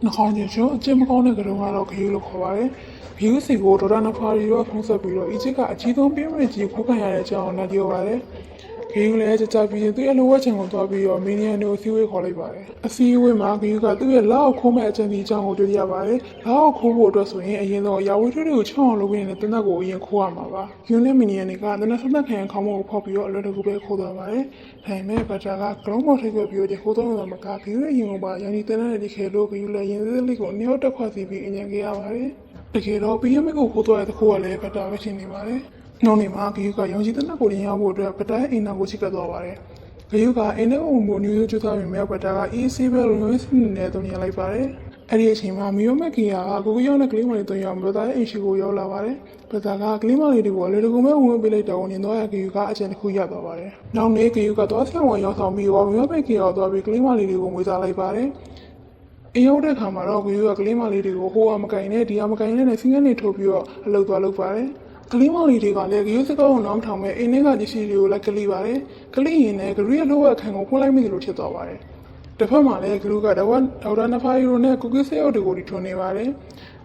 နှာခေါင်းချင်းကျွန်းအကျင့်မကောင်းတဲ့ကတော့ဂေးလို့ခေါ်ပါတယ်ဂေးစီကိုဒေါ်တာနဖာရီတော့ဖုံးဆက်ပြီးတော့အီဂျစ်ကအကြီးဆုံးပြင်းပြင်းကြီးဖောက်ခံရတဲ့အကြောင်းနဲ့ပြောပါတယ်ဂေးလည်းကြကြပြီးသူ့ရဲ့လိုဝက်ချင်ကိုသွားပြီးတော့မီနီယန်တွေကိုစီးဝေးခေါ်လိုက်ပါတယ်အစည်းအဝေးမှာဂေးကသူ့ရဲ့လက်အောက်ခိုးမဲ့အကြံစီအကြောင်းကိုတွေ့ရပါတယ်လက်အောက်ခိုးဖို့အတွက်ဆိုရင်အရင်ဆုံးအရာဝတ္ထုတွေကိုချောင်းအောင်လုပ်ရင်းနဲ့တနက်ကိုအရင်ခိုးရမှာပါယူနဲ့မီနီယန်တွေကတနက်ဆက်လက်ခံခေါင်းမို့ကိုဖောက်ပြီးတော့အလွယ်တကူပဲခိုးသွားပါတယ်ဒါပေမဲ့ဘတ်တာကကလုံးပေါ်ထိပ်ပြီးတော့ခိုးသွားမှာမကဂေးရဲ့ရင်ကပါရန်ဒီတန်းတဲ့ဒီခဲလို့ဂေးလည်းရင်သေးလေးကိုနေရာတက်ခွာစီပြီးအញ្ញံခဲ့ရပါတယ်တကယ်တော့ပြီးရမယ့်ကိုခိုးသွားတဲ့ခိုးကလည်းဘတ်တာပဲရှင်းနေပါတယ်နောက်နေမှာဂေးကရောင်ချီတနက်ကိုရင်ရဖို့အတွက်ဘတ်တာရဲ့အိမ်နာကိုချိကပ်သွားပါတယ်ဂေးကအိမ်ထဲကိုမျိုးမျိုးကျွတ်သွားပြီးမြတ်ဘတ်တာကအေးဆေးပဲလို့မျိုးစင်းနေတုံရလိုက်ပါတယ်အဲ့ဒီအချိန်မှာမီယိုမက်ကီယာကကိုရောက်တဲ့ကလေးမလေးတို့ရောက်ဘတ်တာရဲ့အိမ်ရှိကိုရောက်လာပါတယ်ဘတ်တာကကလေးမလေးတွေကိုလေတကူမဲ့ဝင်ပေးလိုက်တော့နေတော့ဂေးကအကျဉ်တစ်ခုရသွားပါတယ်နောက်နေ့ဂေးကသွားဆောင်ဝင်ရောက်ဆောင်ပြီးတော့မီယိုမက်ကီယာသွားပြီးကလေးမလေးတွေကိုမွေးစားလိုက်ပါတယ်အရောက်တဲ့ခါမှာတော့ဂေးကကလေးမလေးတွေကိုဟိုအမကင်နဲ့ဒီအမကင်နဲ့စီးငန်းနေထုတ်ပြီးတော့အလုပ်သွားလုပ်ပါတယ်ကလေးမလေးတွေကလည်းဂေးစကောင်းအောင်ထောင်မဲ့အိမ်ထဲကပစ္စည်းတွေကိုလိုက်ကလေးပါတယ်ကလေးရင်နဲ့ဂရီရဲ့လိုဝက်ခံကိုဖွင့်လိုက်မိသလိုဖြစ်သွားပါတယ်တစ်ဖက်မှာလည်းဂလူကဒေါက်တာနဖာရီရိုနဲ့ကုကီဆေးအုပ်တွေကိုထွန်းနေပါတယ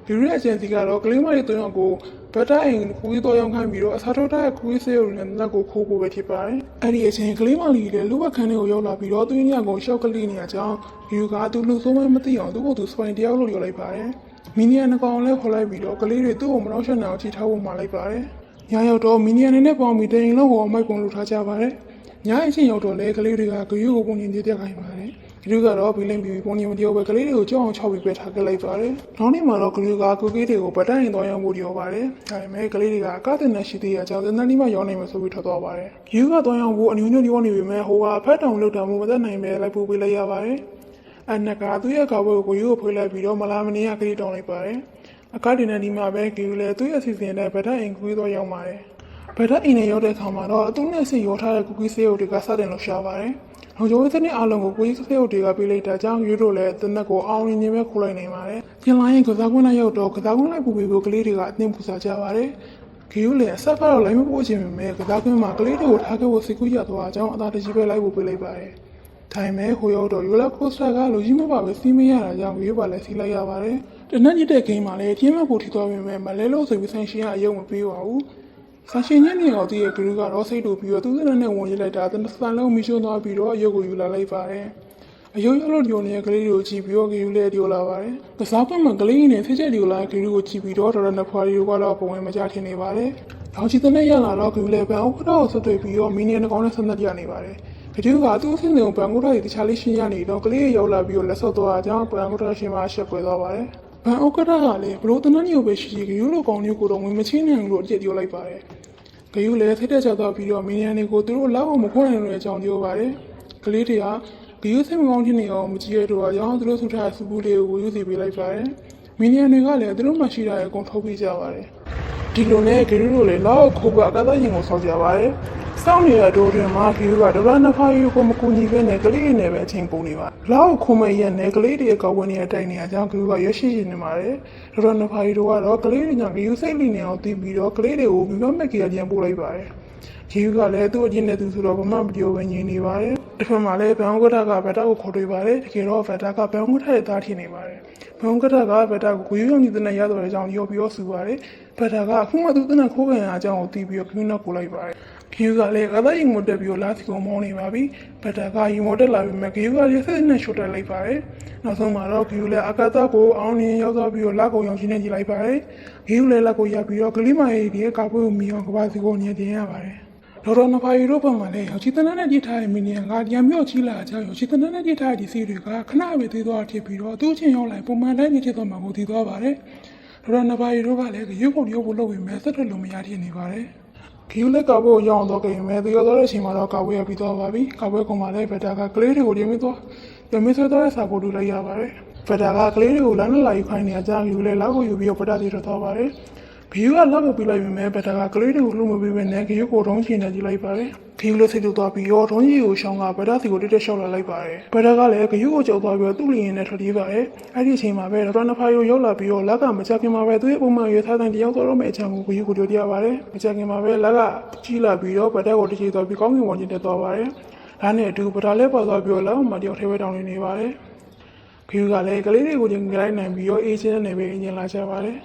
်ဒီရက်အဂျင်စီကတော့ကလေးမလေး၃ယောက်ကိုဘတ်တာအိမ်ကူကြီးတော့ရောက်ခိုင်းပြီးတော့အစားထိုးတဲ့ကုကီဆေးအုပ်နဲ့လက်ကိုခိုးဖို့ပဲဖြစ်ပါတယ်အဲ့ဒီအချိန်ကလေးမလေးလည်းလိုဝက်ခံတွေကိုရောက်လာပြီးတော့သူညကိုရှောက်ကလေးနေရကြောင်းဂလူကသူ့လူဆိုးမမသိအောင်သူ့ကိုသူစပိုင်တယောက်လို့ပြောလိုက်ပါတယ်မီနီယန်ကောင်လည်းခေါ်လိုက်ပြီးတော့ကလေးတွေသူ့ကိုမနှောက်ယှက်နိုင်အောင်ချီထားဖို့မှလိုက်ပါတယ်ညရောက်တော့မီနီယန်နဲ့ပေါင်းပြီးတရင်လုံးကိုအမိုက်ပုံလုပ်ထားကြပါတယ်ညအချိန်ရောက်တော့လေကလေးတွေကဂယူကိုပုံညင်သေးတက်ခိုင်းပါတယ်ဂယူကတော့ဘီလင်းပြီးပုံညင်မတယောပဲကလေးတွေကိုကြောက်အောင်ချောက်ပြီးပဲထားခဲ့လိုက်ပါတယ်နောက်နေ့မှာတော့ဂယူကကူကီးတွေကိုဗတ်တိုင်းသွားရောက်မှုပြောပါတယ်ဒါပေမဲ့ကလေးတွေကအကတဲ့နဲ့ရှိသေးတဲ့အကြောင်းသင်တန်းလေးမှရောင်းနိုင်မှာဆိုပြီးထွက်သွားပါတယ်ဂယူကသွားရောက်ဖို့အနည်းငယ်ပြောနေပေမဲ့ဟိုကဖက်တောင်လောက်တာမျိုးမသက်နိုင်ပဲလိုက်ပို့ပေးလိုက်ရပါတယ်အနကသူ့ရဲ့ကားဘွဲကိုဂယူကိုဖွေးလိုက်ပြီးတော့မလာမနေရကလေးတောင်းလိုက်ပါတယ်အကားတင်တဲ့ဒီမှာပဲဂယူလည်းသူ့ရဲ့စီစဉ်တဲ့ဗတ်တိုင်းကူကီးသွားရောက်ပါတယ်ဘတ်တာအိမ်နဲ့ရောက်တဲ့အခါမှာတော့အတူနဲ့စီရောထားတဲ့ကူကီးဆေးရုပ်တွေကစတင်လို့ရှားပါတယ်။လုံခြုံရေးစနစ်အလုံးကိုကူကီးဆေးရုပ်တွေကပေးလိုက်တာကြောင့်ယူတို့လည်းတနက်ကိုအောင်ရင်ပဲခိုးလိုက်နိုင်ပါတယ်။ပြင်လာရင်ကစားကွင်းလိုက်ရောက်တော့ကစားကွင်းလိုက်ပူပြီးကလေးတွေကအသင်းပူစားကြပါတယ်။ဂီယူလည်းအဆက်ကတော့လိုက်မပို့ချင်ပေမဲ့ကစားကွင်းမှာကလေးတွေကိုထားခဲ့ဖို့စိတ်ကူးရသွားကြောင်းအသာတကြီးပဲလိုက်ဖို့ပေးလိုက်ပါတယ်။ဒါပေမဲ့ဟိုရောက်တော့ယူလာကိုစတာကလူကြီးမပါပဲစီးမရတာကြောင့်ဂီယူပါလည်းစီးလိုက်ရပါတယ်။တနက်ညတဲ့ဂိမ်းမှာလည်းပြင်းမဲ့ဖို့ထီသွားပေမဲ့မလဲလို့ဆိုပြီးဆိုင်ရှင်ကအယုံမပေးပါဘူး။ဆာရှင်ညနေအောင်တည်းရဲ့ဂရုကတော့စိတ်တူပြီးတော့သူ့စနနဲ့ဝင်ရလိုက်တာတနစံလုံးမီရှိုးသွားပြီးတော့အယုတ်ကိုယူလာလိုက်ပါတယ်။အယုတ်ရလို့ဒီလိုနေတဲ့ကလေးတွေကိုကြည့်ပြီးတော့ဂရုလည်းဒီလိုလာပါတယ်။ကစားကွင်းမှာကလေးနဲ့ဖိချက်ဒီလိုလာဂရုကိုကြည့်ပြီးတော့ဒေါ်ရနဖွာရီတို့ကတော့ပုံဝင်မကြထင်နေပါတယ်။ရောင်ချီတဲ့နဲ့ရလာတော့ဂရုလည်းပန်ဥက္ကဋ္ဌကိုဆက်သွယ်ပြီးတော့မီနီယန်ကောင်နဲ့ဆက်သက်ပြနေပါတယ်။ဂရုကသူ့အဆင့်တွေကိုပန်ဥက္ကဋ္ဌကြီးတခြားလေးရှင်းရနေတော့ကလေးရောက်လာပြီးတော့လက်ဆော့သွားတာကြောင့်ပန်ဥက္ကဋ္ဌရှင်မှာရှက်ပွေသွားပါတယ်။ပန်ဥက္ကဋ္ဌကလည်းဘလို့တနက်မျိုးပဲရှိရှိဂရုလိုကောင်မျိုးကိုတော့ဝင်မချင်းနိုင်လို့အကျစ်ပြောလိုက်ပါတယ်။ဂယူလည်းထိတဲ့ချသွားပြီးတော့မီနီယန်တွေကိုသူတို့လောက်အောင်မခွင့်နိုင်လို့အကြောင်းပြောပါတယ်။ကလေးတွေကဂယူစိတ်မကောင်းဖြစ်နေအောင်မကြည့်ရတော့ရောင်းသူတို့ဆူထားတဲ့စပူးလေးကိုယူစီပေးလိုက်ပါတယ်။မီနီယန်တွေကလည်းသူတို့မှရှိတာရဲ့အကုန်ထုတ်ပေးကြပါတယ်။ဒီလိုနဲ့ဂယူတို့လည်းလောက်ခုကအကသရင်ကိုဆောက်ကြပါတယ်။စောင့်နေတဲ့တို့တွင်မှာဂယူကဒေါ်လာနှစ်ဖားယူကိုမကူညီပဲနဲ့ကလေးတွေနဲ့ပဲအချိန်ပုံနေပါ။လောက်ခုမရက်နဲ့ကလေးတွေကောက်ဝင်နေတဲ့အတိုင်းနေအကြောင်းဂယူကရွှေရှိနေပါတယ်။ဒေါ်လာနှစ်ဖားယူတို့ကတော့ကလေးတွေညာဂယူစိတ်လိနေအောင်သိပြီးတော့ကလေးတွေကိုမိမမက်ကီရပြန်ပို့လိုက်ပါတယ်။ဂယူကလည်းသူ့အချင်းနဲ့သူဆိုတော့ဘာမှမပြောဘဲညင်နေပါတယ်။တစ်ခါမှလည်းဘန်ဥက္ကဋ္ဌကဘတ်တာကိုခေါ်တွေ့ပါတယ်။တကယ်တော့ဘတ်တာကဘန်ဥက္ကဋ္ဌရဲ့သားထင်နေပါတယ်။ဘန်ဥက္ကဋ္ဌကဘတ်တာကိုဂယူရုံကြီးတဲ့ရတော့တဲ့အကြောင်းရောပြီးတော့ဆူပါတယ်။ဘတ်တာကအခုမှသူ့တဲ့ခိုးခံရအကြောင်းကိုသိပြီးတော့ခင်းတော့ပို့လိုက်ပါတယ်။ဂယူကလည်းကသာရင်မတက်ပြီးတော့လာစီကိုမောင်းနေပါပြီ။ဘတ်တာကရင်မတက်လာပြီးမှဂယူကလည်းစိတ်နဲ့ရှုတ်တက်လိုက်ပါတယ်။နောက်ဆုံးမှာတော့ဂယူလည်းအကသကိုအောင်နေရောက်သွားပြီးတော့လက်ကိုရောင်ချင်းနဲ့ကြည့်လိုက်ပါတယ်။ဂယူလည်းလက်ကိုရပြီးတော့ကလေးမရဲ့ဒီကာပွဲကိုမြင်အောင်ကဘာစီကိုညင်တင်ရပါတယ်။ဒေါ်တော်နဖာရီတို့ဘက်မှာလည်းရောင်ချီတန်းနဲ့ကြည့်ထားတဲ့မီနီယန်ကတရားမျိုးကြီးလာကြရောင်ချီတန်းနဲ့ကြည့်ထားတဲ့ဒီစီတွေကခဏပဲသေးသွားဖြစ်ပြီးတော့သူ့ချင်းရောက်လိုက်ပုံမှန်တိုင်းနေဖြစ်သွားမှာကိုသိသွားပါတယ်။ဒေါ်တော်နဖာရီတို့ကလည်းရုပ်ပုံရုပ်ပုံလုပ်ပြီးမဲ့ဆက်ထွက်လို့မရဖြစ်နေပါတယ်။ဂီယူလက်ကဘိုးရောင်းတော့ကြရင်မဲ့သူရောက်တဲ့အချိန်မှာတော့ကာပွဲရပြီးသွားပါပြီ။ကာပွဲကောင်မှလည်းဘက်တာကကလေးတွေကိုရင်းမသွားဆွဲသွားတဲ့စာပို့လို့လိုက်ရပါတယ်။ဘက်တာကကလေးတွေကိုလမ်းလာယူခိုင်းနေကြဂီယူလည်းလောက်ကိုယူပြီးတော့ဘက်တာတီထွက်သွားပါတယ်။ဂီယူကလောက်ကိုပြလိုက်ပြီမဲ့ဘက်တာကကလေးတွေကိုလှုပ်မပေးဘဲနဲ့ဂီယူကိုထုံးချင်နေကြည့်လိုက်ပါတယ်။ဂီယူလည်းစိတ်တူသွားပြီးတော့ထုံးကြီးကိုရှောင်းကဘက်တာစီကိုတက်တက်ရှောက်လာလိုက်ပါတယ်။ဘက်တာကလည်းဂီယူကိုကြောက်သွားပြီးတော့သူ့လျင်နဲ့ထွက်ပြေးပါတယ်။အဲ့ဒီအချိန်မှာပဲဒေါက်တာနဖာယိုရောက်လာပြီးတော့လက်ကမချခင်မှာပဲသူ့ရဲ့ပုံမှန်ရွေးထားတဲ့တယောက်တော်တော့မဲ့အချမ်းကိုဂီယူကိုပြောပြရပါတယ်။မချခင်မှာပဲလက်ကကြီးလာပြီးတော့ဘက်တာကိုတချီသွားပြီးကောင်းကင်ဝန်းကျင်တက်သွားပါတယ်။ဒါနဲ့အတူဘက်တာလည်းပေါ်သွားပြီးတော့လောက်မှတယောက်ထဲပဲတောင်းနေပါတယ်။ ခယူကလည်းကလေးတွေကိုချင်းကြိုက်နိုင်ပြီးတော့အေးချင်းနဲ့ပဲအင်ဂျင်လာကြပါတယ်